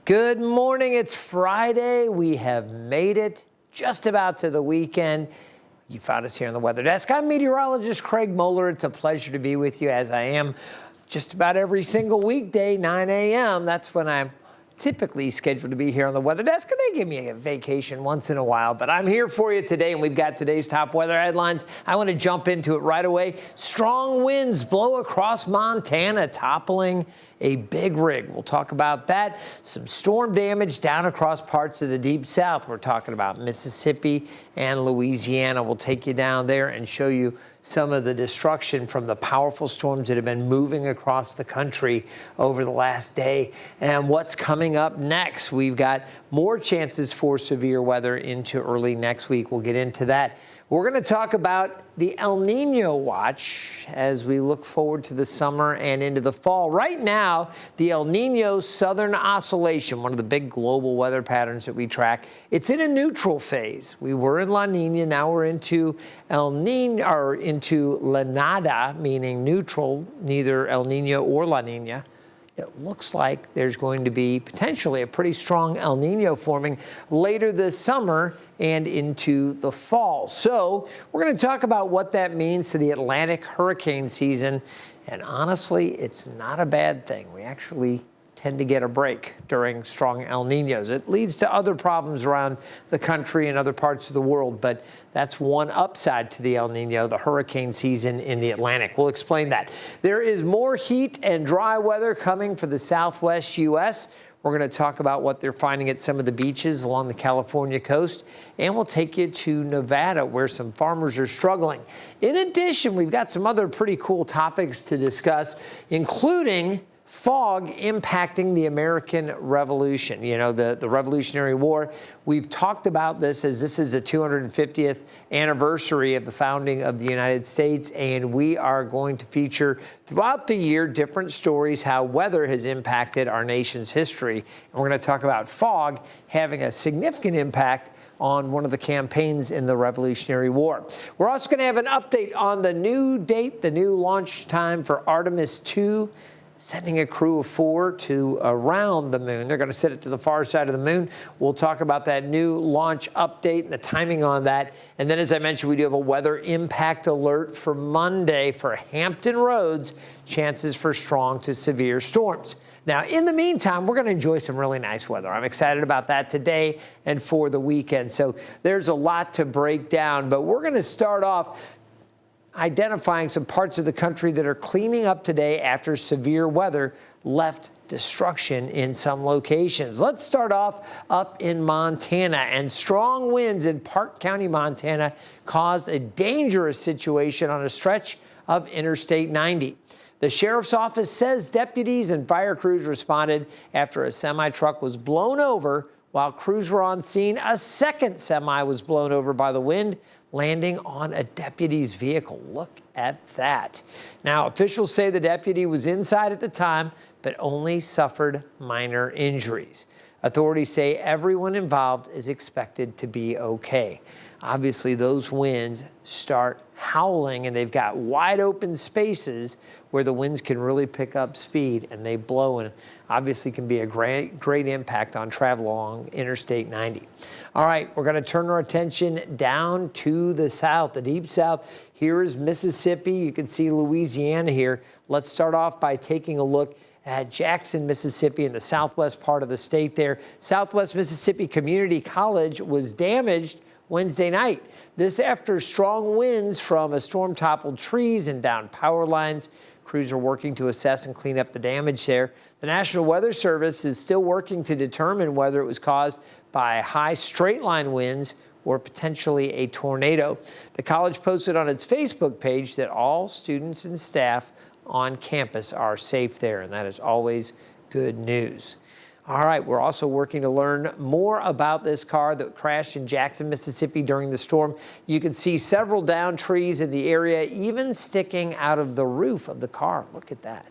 Good morning. It's Friday. We have made it just about to the weekend. You found us here on the Weather Desk. I'm meteorologist Craig Moeller. It's a pleasure to be with you, as I am just about every single weekday, 9 a.m. That's when I'm typically scheduled to be here on the Weather Desk, and they give me a vacation once in a while. But I'm here for you today, and we've got today's top weather headlines. I want to jump into it right away. Strong winds blow across Montana, toppling a big rig. We'll talk about that. Some storm damage down across parts of the Deep South. We're talking about Mississippi and Louisiana. We'll take you down there and show you some of the destruction from the powerful storms that have been moving across the country over the last day. And what's coming up next? We've got more chances for severe weather into early next week. We'll get into that. We're going to talk about the El Nino watch as we look forward to the summer and into the fall. Right now, the El Nino Southern Oscillation, one of the big global weather patterns that we track, it's in a neutral phase. We were in La Nina, now we're into El Nino, or into La Nada, meaning neutral, neither El Nino or La Nina. It looks like there's going to be potentially a pretty strong El Nino forming later this summer and into the fall. So we're going to talk about what that means to the Atlantic hurricane season. And honestly, it's not a bad thing. We actually tend to get a break during strong El Ninos. It leads to other problems around the country and other parts of the world, but that's one upside to the El Nino, the hurricane season in the Atlantic. We'll explain that. There is more heat and dry weather coming for the southwest U.S. We're going to talk about what they're finding at some of the beaches along the California coast, and we'll take you to Nevada, where some farmers are struggling. In addition, we've got some other pretty cool topics to discuss, including fog impacting the American Revolution, you know, the Revolutionary War. We've talked about this as this is the 250th anniversary of the founding of the United States, and we are going to feature throughout the year different stories how weather has impacted our nation's history. And we're going to talk about fog having a significant impact on one of the campaigns in the Revolutionary War. We're also going to have an update on the new date, the new launch time for Artemis II. Sending a crew of 4 to around the moon. They're going to send it to the far side of the moon. We'll talk about that new launch update and the timing on that. And then, as I mentioned, we do have a weather impact alert for Monday for Hampton roads, chances for strong to severe storms. Now, in the meantime, we're going to enjoy some really nice weather. I'm excited about that today and for the weekend. So there's a lot to break down, but we're going to start off identifying some parts of the country that are cleaning up today after severe weather left destruction in some locations. Let's start off up in Montana, and strong winds in Park County, Montana caused a dangerous situation on a stretch of Interstate 90. The sheriff's office says deputies and fire crews responded after a semi-truck was blown over. While crews were on scene, a second semi was blown over by the wind, landing on a deputy's vehicle. Look at that. Now, officials say the deputy was inside at the time, but only suffered minor injuries. Authorities say everyone involved is expected to be okay. Obviously, those winds start howling, and they've got wide open spaces where the winds can really pick up speed, and they blow, and obviously can be a great impact on travel along Interstate 90. All right, we're going to turn our attention down to the south, the Deep South. Here is Mississippi. You can see Louisiana here. Let's start off by taking a look at Jackson, Mississippi, in the southwest part of the state there. Southwest Mississippi Community College was damaged Wednesday night. This after strong winds from a storm toppled trees and down power lines. Crews are working to assess and clean up the damage there. The National Weather Service is still working to determine whether it was caused by high straight-line winds or potentially a tornado. The college posted on its Facebook page that all students and staff on campus are safe there, and that is always good news. All right, we're also working to learn more about this car that crashed in Jackson, Mississippi during the storm. You can see several downed trees in the area, even sticking out of the roof of the car. Look at that.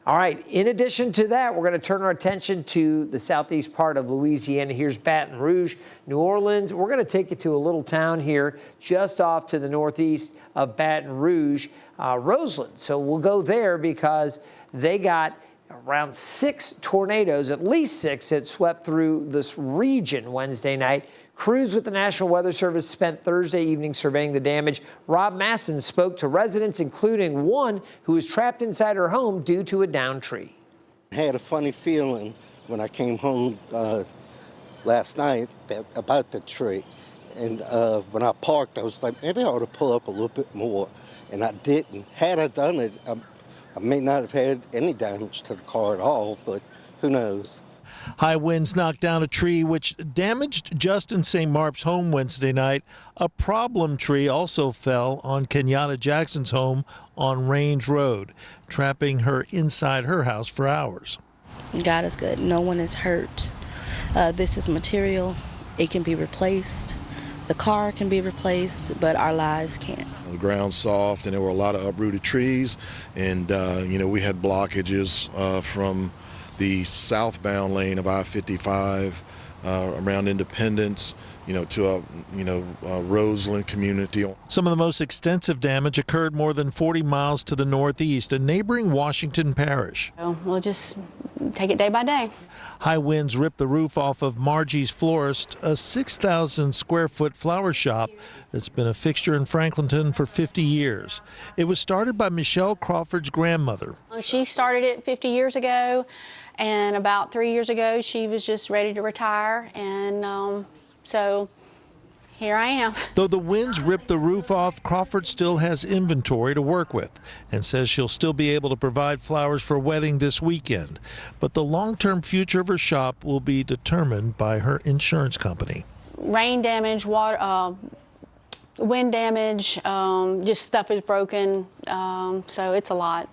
All right, in addition to that, we're going to turn our attention to the southeast part of Louisiana. Here's Baton Rouge, New Orleans. We're going to take you to a little town here just off to the northeast of Baton Rouge, Roseland. So we'll go there because they got Around 6 tornadoes, at least 6, that swept through this region Wednesday night. Crews with the National Weather Service spent Thursday evening surveying the damage. Rob Masson spoke to residents, including one who was trapped inside her home due to a downed tree. I had a funny feeling when I came home last night about the tree. And when I parked, I was like, maybe I ought to pull up a little bit more. And I didn't. Had I done it, I may not have had any damage to the car at all, but who knows. High winds knocked down a tree which damaged Justin St. Mark's home Wednesday night. A problem tree also fell on Kenyatta Jackson's home on Range Road, trapping her inside her house for hours. God is good. No one is hurt. This is material. It can be replaced. The car can be replaced, but our lives can't. The ground's soft, and there were a lot of uprooted trees, and we had blockages from the southbound lane of I-55 around Independence, to Roseland community. Some of the most extensive damage occurred more than 40 miles to the northeast, a neighboring Washington parish. We'll just take it day by day. High winds ripped the roof off of Margie's Florist, a 6,000 square foot flower shop that's been a fixture in Franklinton for 50 years. It was started by Michelle Crawford's grandmother. She started it 50 years ago, and about 3 years ago she was just ready to retire, and so here I am. Though the winds ripped the roof off, Crawford still has inventory to work with and says she'll still be able to provide flowers for a wedding this weekend. But the long-term future of her shop will be determined by her insurance company. Rain damage, water, wind damage, just stuff is broken, so it's a lot.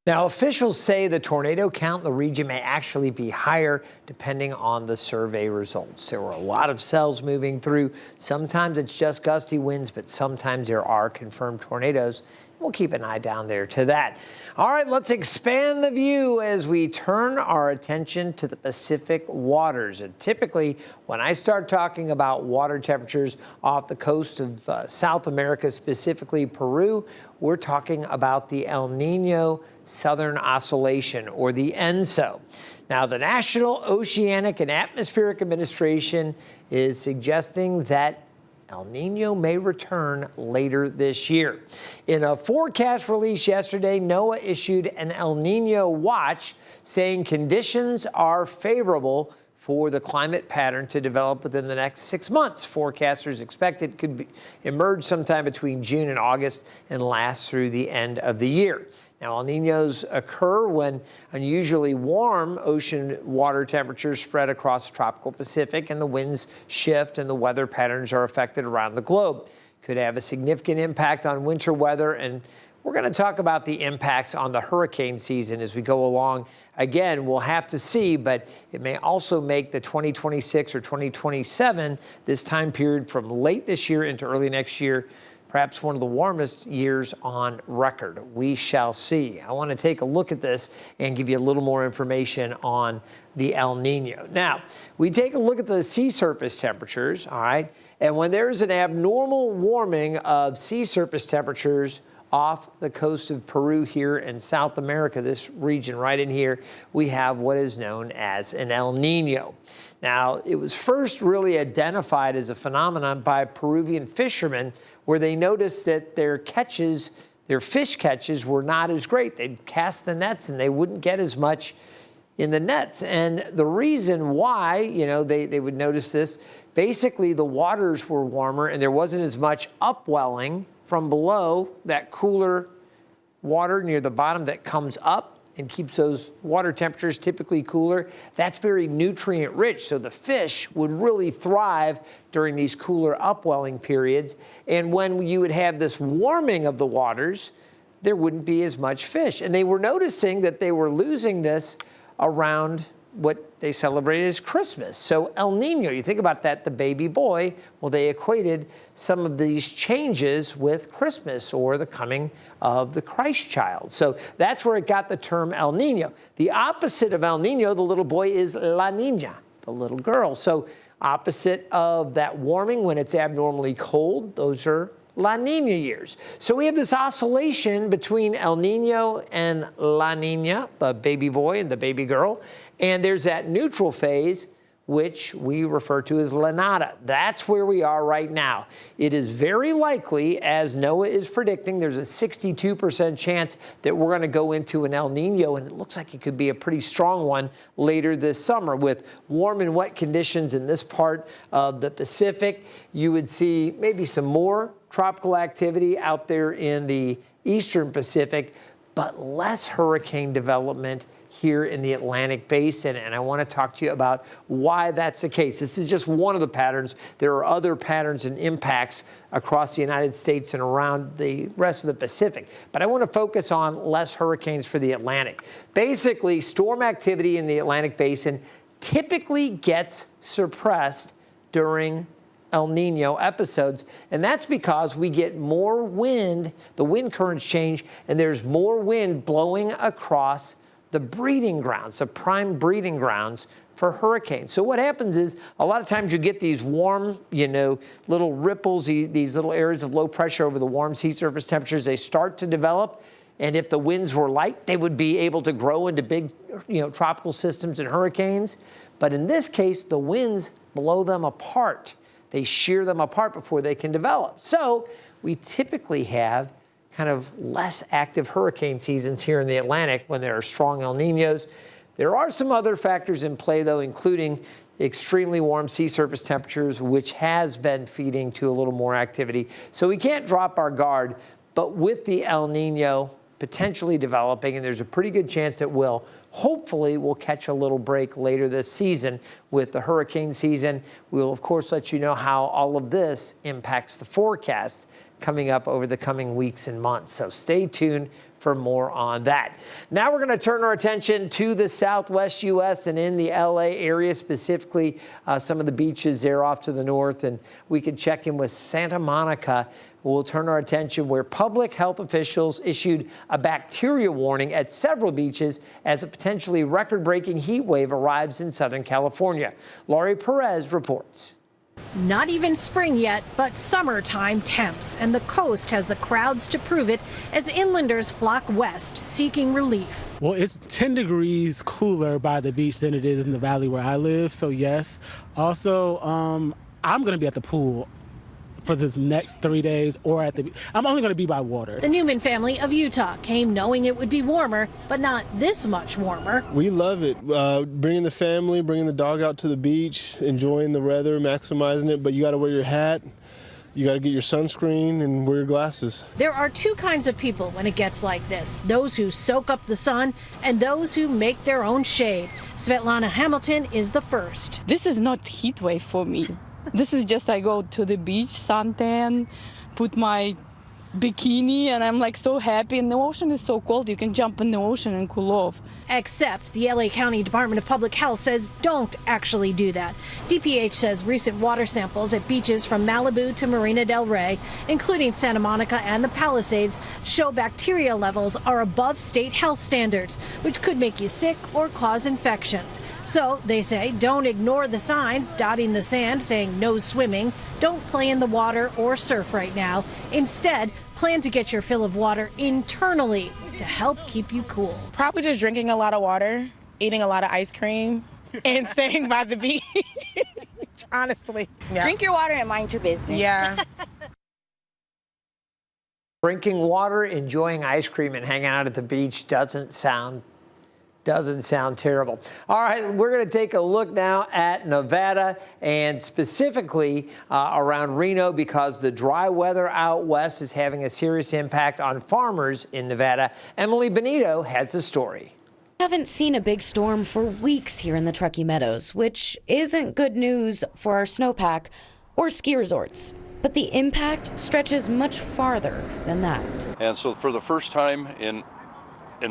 Now, officials say the tornado count in the region may actually be higher depending on the survey results. There were a lot of cells moving through. Sometimes it's just gusty winds, but sometimes there are confirmed tornadoes. We'll keep an eye down there to that. All right, let's expand the view as we turn our attention to the Pacific waters. And typically, when I start talking about water temperatures off the coast of South America, specifically Peru, we're talking about the El Nino Southern Oscillation, or the ENSO. Now, the National Oceanic and Atmospheric Administration is suggesting that El Nino may return later this year. In a forecast release yesterday, NOAA issued an El Nino watch saying conditions are favorable for the climate pattern to develop within the next 6 months. Forecasters expect it could emerge sometime between June and August and last through the end of the year. Now, El Ninos occur when unusually warm ocean water temperatures spread across the tropical Pacific and the winds shift and the weather patterns are affected around the globe. Could have a significant impact on winter weather, and we're going to talk about the impacts on the hurricane season as we go along. Again, we'll have to see, but it may also make the 2026 or 2027, this time period from late this year into early next year, perhaps one of the warmest years on record. We shall see. I want to take a look at this and give you a little more information on the El Nino. Now, we take a look at the sea surface temperatures, all right? And when there's an abnormal warming of sea surface temperatures off the coast of Peru here in South America, this region right in here, we have what is known as an El Nino. Now, it was first really identified as a phenomenon by Peruvian fishermen where they noticed that their fish catches were not as great. They'd cast the nets and they wouldn't get as much in the nets. And the reason why, they would notice this, basically the waters were warmer and there wasn't as much upwelling from below, that cooler water near the bottom that comes up and keeps those water temperatures typically cooler. That's very nutrient rich, so the fish would really thrive during these cooler upwelling periods. And when you would have this warming of the waters, there wouldn't be as much fish. And they were noticing that they were losing this around what they celebrated as Christmas. So El Nino, you think about that, the baby boy, well, they equated some of these changes with Christmas or the coming of the Christ child. So that's where it got the term El Nino. The opposite of El Nino, the little boy, is La Niña, the little girl. So opposite of that warming when it's abnormally cold, those are La Nina years. So we have this oscillation between El Nino and La Nina, the baby boy and the baby girl, and there's that neutral phase, which we refer to as La Nada. That's where we are right now. It is very likely, as NOAA is predicting, there's a 62% chance that we're going to go into an El Nino, and it looks like it could be a pretty strong one later this summer. With warm and wet conditions in this part of the Pacific, you would see maybe some more tropical activity out there in the eastern Pacific, but less hurricane development here in the Atlantic Basin, and I want to talk to you about why that's the case. This is just one of the patterns. There are other patterns and impacts across the United States and around the rest of the Pacific, but I want to focus on less hurricanes for the Atlantic. Basically, storm activity in the Atlantic Basin typically gets suppressed during El Nino episodes, and that's because we get more wind, the wind currents change, and there's more wind blowing across the breeding grounds, the prime breeding grounds for hurricanes. So what happens is a lot of times you get these warm, little ripples, these little areas of low pressure over the warm sea surface temperatures. They start to develop, and if the winds were light, they would be able to grow into big, tropical systems and hurricanes. But in this case, the winds blow them apart. They shear them apart before they can develop. So we typically have kind of less active hurricane seasons here in the Atlantic when there are strong El Ninos. There are some other factors in play, though, including extremely warm sea surface temperatures, which has been feeding to a little more activity. So we can't drop our guard, but with the El Nino potentially developing, and there's a pretty good chance it will, hopefully we'll catch a little break later this season with the hurricane season. We'll, of course, let you know how all of this impacts the forecast coming up over the coming weeks and months. So stay tuned for more on that. Now we're going to turn our attention to the southwest U.S. and in the L.A. area, specifically some of the beaches there off to the north. And we could check in with Santa Monica. We'll turn our attention where public health officials issued a bacteria warning at several beaches as a potentially record-breaking heat wave arrives in Southern California. Laurie Perez reports. Not even spring yet, but summertime temps, and the coast has the crowds to prove it as inlanders flock west seeking relief. Well, it's 10 degrees cooler by the beach than it is in the valley where I live, so yes. Also, I'm going to be at the pool for this next 3 days, or I'm only going to be by water. The Newman family of Utah came knowing it would be warmer, but not this much warmer. We love it. Bringing the family, bringing the dog out to the beach, enjoying the weather, maximizing it, but you got to wear your hat. You got to get your sunscreen and wear your glasses. There are two kinds of people when it gets like this. Those who soak up the sun and those who make their own shade. Svetlana Hamilton is the first. This is not heat wave for me. This is just I go to the beach, suntan, put my bikini, and I'm like so happy. And the ocean is so cold, you can jump in the ocean and cool off. Except the LA County Department of Public Health says don't actually do that. DPH says recent water samples at beaches from Malibu to Marina del Rey, including Santa Monica and the Palisades, show bacteria levels are above state health standards, which could make you sick or cause infections. So they say don't ignore the signs dotting the sand saying no swimming, don't play in the water or surf right now. Instead, plan to get your fill of water internally to help keep you cool. Probably just drinking a lot of water, eating a lot of ice cream, and staying by the beach, honestly. Yeah. Drink your water and mind your business. Yeah. Drinking water, enjoying ice cream, and hanging out at the beach doesn't sound terrible. All right, we're going to take a look now at Nevada and specifically around Reno because the dry weather out west is having a serious impact on farmers in Nevada. Emily Benito has the story. Haven't seen a big storm for weeks here in the Truckee Meadows, which isn't good news for our snowpack or ski resorts. But the impact stretches much farther than that. And so for the first time in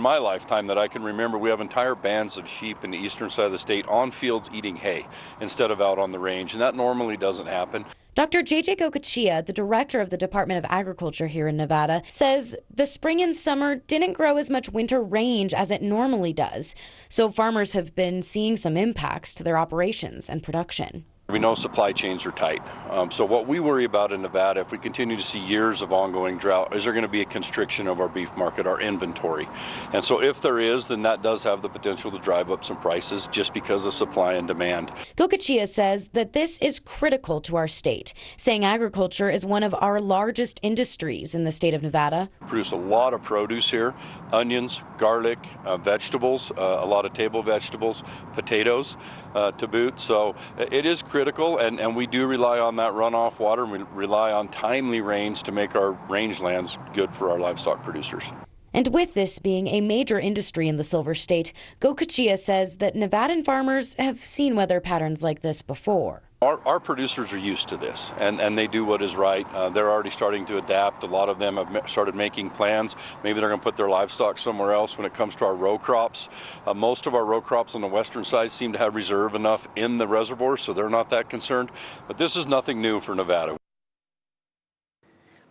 my lifetime that I can remember, we have entire bands of sheep in the eastern side of the state on fields eating hay instead of out on the range, and that normally doesn't happen. Dr. J.J. Gokachia, the director of the Department of Agriculture here in Nevada, says the spring and summer didn't grow as much winter range as it normally does, so farmers have been seeing some impacts to their operations and production. We know supply chains are tight. So what we worry about in Nevada, if we continue to see years of ongoing drought, is there going to be a constriction of our beef market, our inventory? And so if there is, then that does have the potential to drive up some prices just because of supply and demand. Gokachia says that this is critical to our state, saying agriculture is one of our largest industries in the state of Nevada. We produce a lot of produce here, onions, garlic, vegetables, a lot of table vegetables, potatoes to boot. So it is critical, and we do rely on that runoff water, and we rely on timely rains to make our rangelands good for our livestock producers. And with this being a major industry in the Silver State, Gokachia says that Nevadan farmers have seen weather patterns like this before. Our producers are used to this, and they do what is right. They're already starting to adapt. A lot of them have started making plans. Maybe they're going to put their livestock somewhere else when it comes to our row crops. Most of our row crops on the western side seem to have reserve enough in the reservoir, so they're not that concerned. But this is nothing new for Nevada.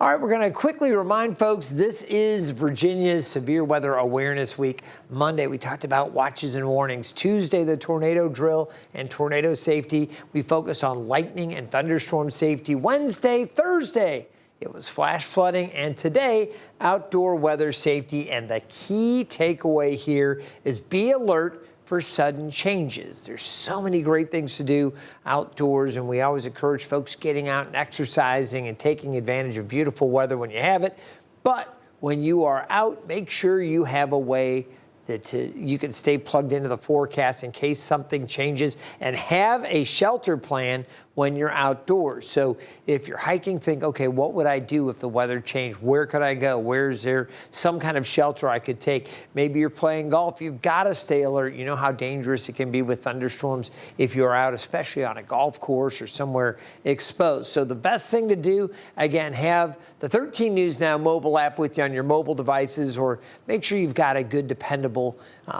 All right, we're going to quickly remind folks this is Virginia's Severe Weather Awareness Week. Monday, we talked about watches and warnings. Tuesday, the tornado drill and tornado safety. We focused on lightning and thunderstorm safety. Wednesday, Thursday, it was flash flooding. And today, outdoor weather safety. And the key takeaway here is be alert for sudden changes. There's so many great things to do outdoors, and we always encourage folks getting out and exercising and taking advantage of beautiful weather when you have it. But when you are out, make sure you have a way that you can stay plugged into the forecast in case something changes, and have a shelter plan when you're outdoors. So if you're hiking, think, okay, what would I do if the weather changed? Where could I go? Where's there some kind of shelter I could take? Maybe you're playing golf. You've got to stay alert. You know how dangerous it can be with thunderstorms if you're out, especially on a golf course or somewhere exposed. So the best thing to do, again, have the 13 News Now mobile app with you on your mobile devices, or make sure you've got a good, dependable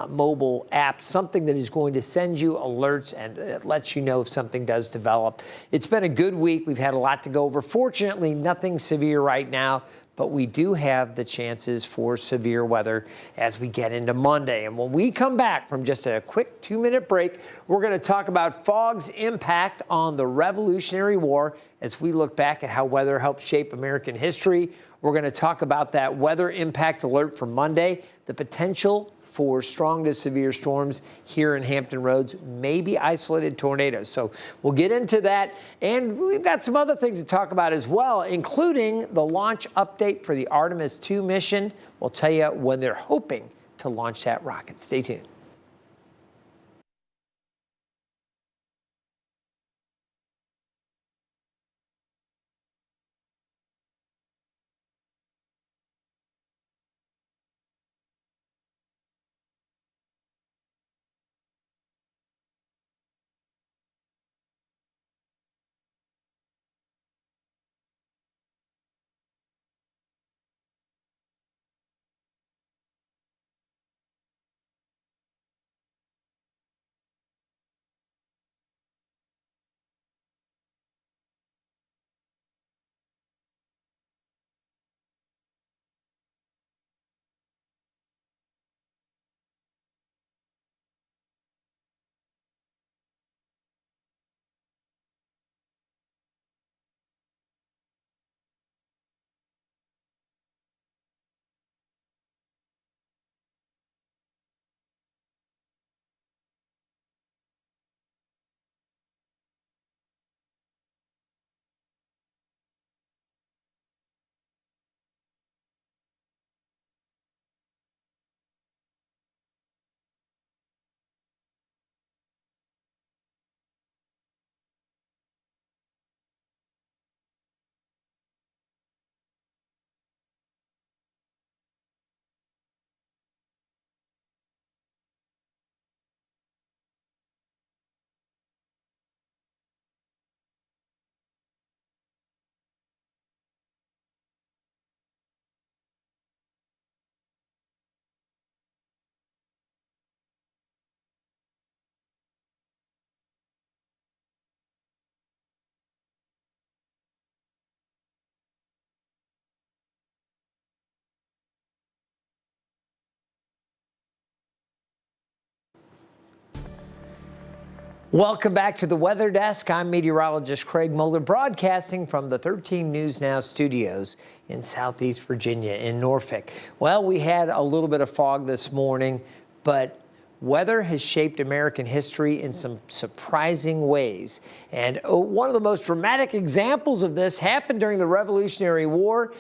mobile app, something that is going to send you alerts and it lets you know if something does develop. It's been a good week. We've had a lot to go over. Fortunately, nothing severe right now, but we do have the chances for severe weather as we get into Monday. And when we come back from just a quick 2-minute break, we're going to talk about fog's impact on the Revolutionary War as we look back at how weather helped shape American history. We're going to talk about that weather impact alert for Monday, the potential for strong to severe storms here in Hampton Roads, maybe isolated tornadoes. So we'll get into that. And we've got some other things to talk about as well, including the launch update for the Artemis II mission. We'll tell you when they're hoping to launch that rocket. Stay tuned. Welcome back to the Weather Desk. I'm meteorologist Craig Moeller, broadcasting from the 13 News Now studios in Southeast Virginia in Norfolk. Well, we had a little bit of fog this morning, but weather has shaped American history in some surprising ways. And one of the most dramatic examples of this happened during the Revolutionary War.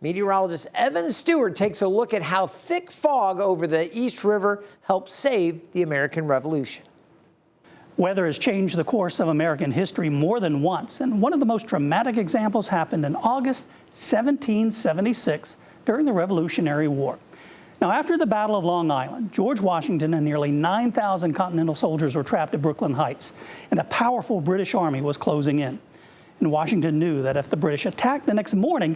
Meteorologist Evan Stewart takes a look at how thick fog over the East River helped save the American Revolution. Weather has changed the course of American history more than once, and one of the most dramatic examples happened in August 1776 during the Revolutionary War. Now, after the Battle of Long Island, George Washington and nearly 9,000 Continental soldiers were trapped at Brooklyn Heights, and a powerful British army was closing in. And Washington knew that if the British attacked the next morning,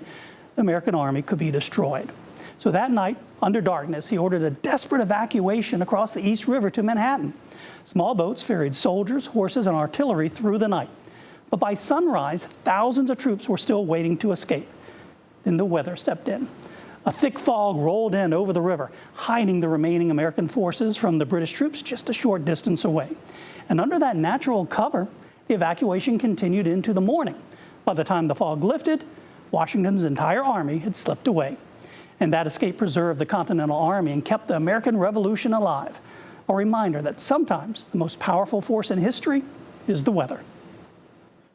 the American army could be destroyed. So that night, under darkness, he ordered a desperate evacuation across the East River to Manhattan. Small boats ferried soldiers, horses, and artillery through the night. But by sunrise, thousands of troops were still waiting to escape. Then the weather stepped in. A thick fog rolled in over the river, hiding the remaining American forces from the British troops just a short distance away. And under that natural cover, the evacuation continued into the morning. By the time the fog lifted, Washington's entire army had slipped away. And that escape preserved the Continental Army and kept the American Revolution alive. A reminder that sometimes the most powerful force in history is the weather.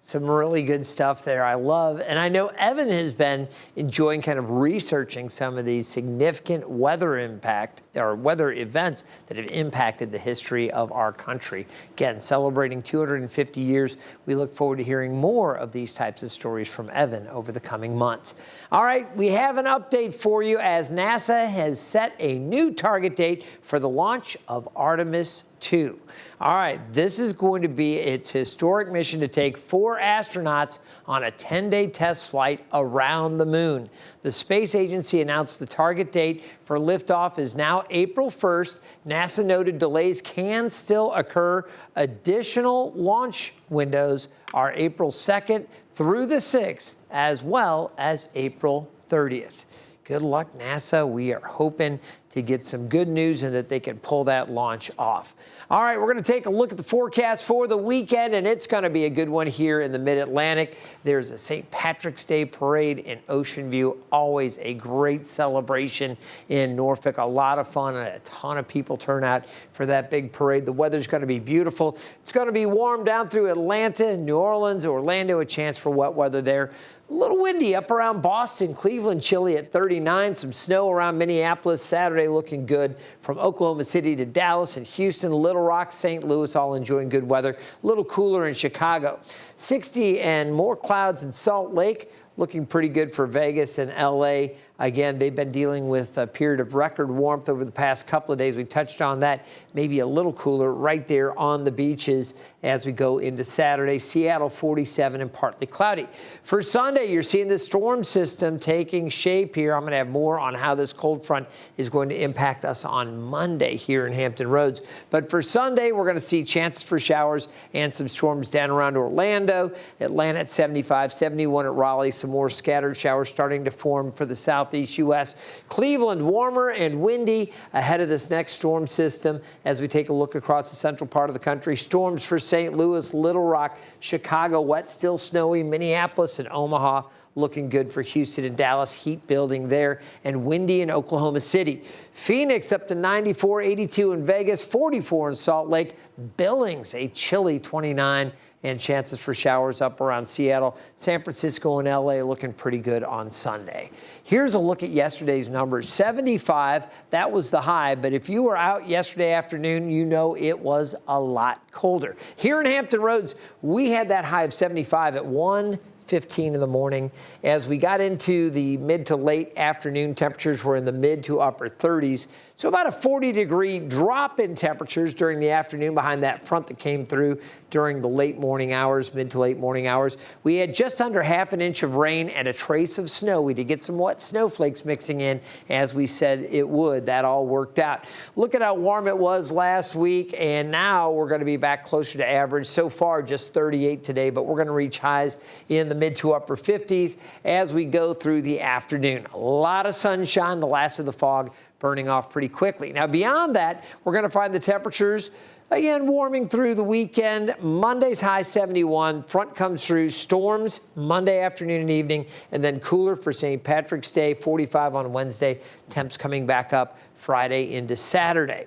Some really good stuff there. I love, and I know Evan has been enjoying kind of researching some of these significant weather impact or weather events that have impacted the history of our country. Again, celebrating 250 years. We look forward to hearing more of these types of stories from Evan over the coming months. All right, we have an update for you as NASA has set a new target date for the launch of Artemis II. All right, this is going to be its historic mission to take 4 astronauts on a 10-day test flight around the moon. The space agency announced the target date for liftoff is now April 1st. NASA noted delays can still occur. Additional launch windows are April 2nd through the 6th, as well as April 30th. Good luck, NASA. We are hoping to get some good news and that they can pull that launch off. All right, we're going to take a look at the forecast for the weekend, and it's going to be a good one here in the Mid-Atlantic. There's a St. Patrick's Day parade in Ocean View, always a great celebration in Norfolk. A lot of fun and a ton of people turn out for that big parade. The weather's going to be beautiful. It's going to be warm down through Atlanta, New Orleans, Orlando, a chance for wet weather there. A little windy up around Boston, Cleveland, chilly at 39. Some snow around Minneapolis. Saturday looking good from Oklahoma City to Dallas and Houston, Little Rock, St. Louis, all enjoying good weather. A little cooler in Chicago. 60 and more clouds in Salt Lake. Looking pretty good for Vegas and LA. Again, they've been dealing with a period of record warmth over the past couple of days. We touched on that. Maybe a little cooler right there on the beaches as we go into Saturday. Seattle 47 and partly cloudy. For Sunday, you're seeing the storm system taking shape here. I'm going to have more on how this cold front is going to impact us on Monday here in Hampton Roads. But for Sunday, we're going to see chances for showers and some storms down around Orlando. Atlanta at 75, 71 at Raleigh. Some more scattered showers starting to form for the southeast U.S. Cleveland, warmer and windy ahead of this next storm system as we take a look across the central part of the country. Storms for St. Louis, Little Rock, Chicago, wet, still snowy. Minneapolis and Omaha looking good for Houston and Dallas. Heat building there and windy in Oklahoma City. Phoenix up to 94, 82 in Vegas, 44 in Salt Lake. Billings, a chilly 29. And chances for showers up around Seattle. San Francisco and LA looking pretty good on Sunday. Here's a look at yesterday's numbers. 75, that was the high, but if you were out yesterday afternoon, you know it was a lot colder. Here in Hampton Roads, we had that high of 75 at 1:15 in the morning. As we got into the mid to late afternoon, temperatures were in the mid to upper 30s. So about a 40-degree drop in temperatures during the afternoon behind that front that came through during the late morning hours, mid to late morning hours. We had just under half an inch of rain and a trace of snow. We did get some wet snowflakes mixing in as we said it would. That all worked out. Look at how warm it was last week, and now we're going to be back closer to average. So far, just 38 today, but we're going to reach highs in the mid to upper 50s as we go through the afternoon. A lot of sunshine, the last of the fog burning off pretty quickly. Now, beyond that, we're going to find the temperatures Again, warming through the weekend. Monday's high 71. Front comes through. Storms Monday afternoon and evening, and then cooler for St. Patrick's Day. 45 on Wednesday. Temps coming back up Friday into Saturday.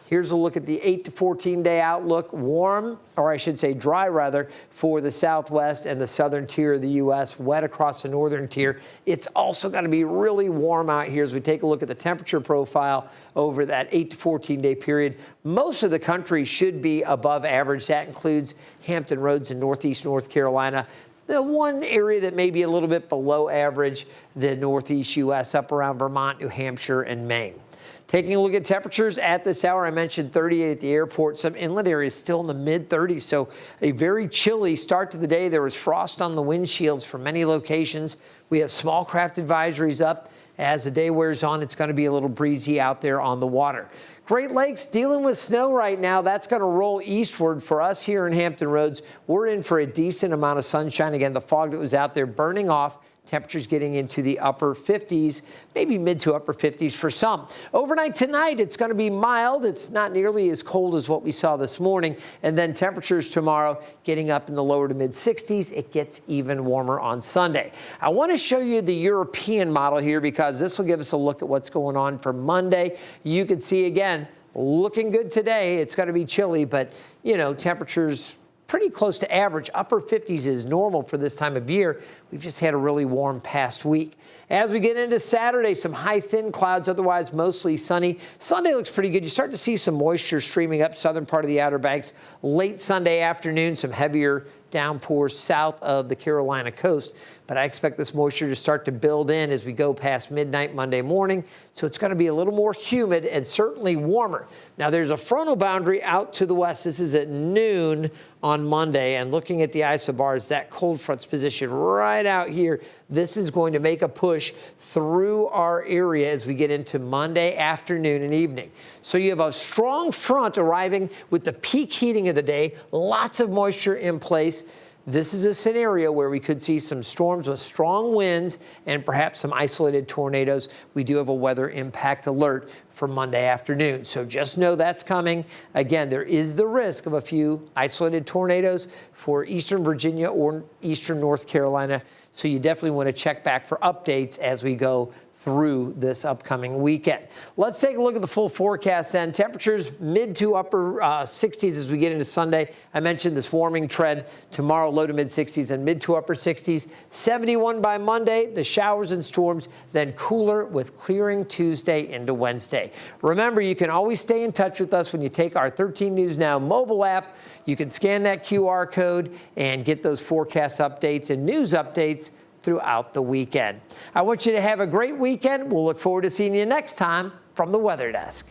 Here's a look at the 8 to 14 day outlook. Warm, or I should say dry rather, for the southwest and the southern tier of the U.S., wet across the northern tier. It's also going to be really warm out here as we take a look at the temperature profile over that 8 to 14 day period. Most of the country should be above average. That includes Hampton Roads in northeast North Carolina. The one area that may be a little bit below average, the northeast U.S., up around Vermont, New Hampshire, and Maine. Taking a look at temperatures at this hour, I mentioned 38 at the airport. Some inland areas still in the mid-30s, so a very chilly start to the day. There was frost on the windshields for many locations. We have small craft advisories up. As the day wears on, it's going to be a little breezy out there on the water. Great Lakes dealing with snow right now. That's going to roll eastward for us here in Hampton Roads. We're in for a decent amount of sunshine. Again, the fog that was out there burning off. Temperatures getting into the upper 50s, maybe mid to upper 50s for some. Overnight tonight, it's going to be mild. It's not nearly as cold as what we saw this morning. And then temperatures tomorrow getting up in the lower to mid 60s. It gets even warmer on Sunday. I want to show you the European model here because this will give us a look at what's going on for Monday. You can see again, looking good today. It's going to be chilly, but you know, temperatures pretty close to average. Upper 50s is normal for this time of year. We've just had a really warm past week. As we get into Saturday, some high thin clouds, otherwise mostly sunny. Sunday looks pretty good. You start to see some moisture streaming up southern part of the Outer Banks. Late Sunday afternoon, some heavier downpours south of the Carolina coast. But I expect this moisture to start to build in as we go past midnight Monday morning. So it's going to be a little more humid and certainly warmer. Now there's a frontal boundary out to the west. This is at noon on Monday, and looking at the isobars, that cold front's position right out here. This is going to make a push through our area as we get into Monday afternoon and evening. So you have a strong front arriving with the peak heating of the day, lots of moisture in place. This is a scenario where we could see some storms with strong winds and perhaps some isolated tornadoes. We do have a weather impact alert for Monday afternoon. So just know that's coming. Again, there is the risk of a few isolated tornadoes for eastern Virginia or eastern North Carolina. So you definitely want to check back for updates as we go through this upcoming weekend. Let's take a look at the full forecast then. Temperatures mid to upper 60s as we get into Sunday. I mentioned this warming trend. Tomorrow, low to mid 60s and mid to upper 60s. 71 by Monday, the showers and storms, then cooler with clearing Tuesday into Wednesday. Remember, you can always stay in touch with us when you take our 13 News Now mobile app. You can scan that QR code and get those forecast updates and news updates throughout the weekend. I want you to have a great weekend. We'll look forward to seeing you next time from the Weather Desk.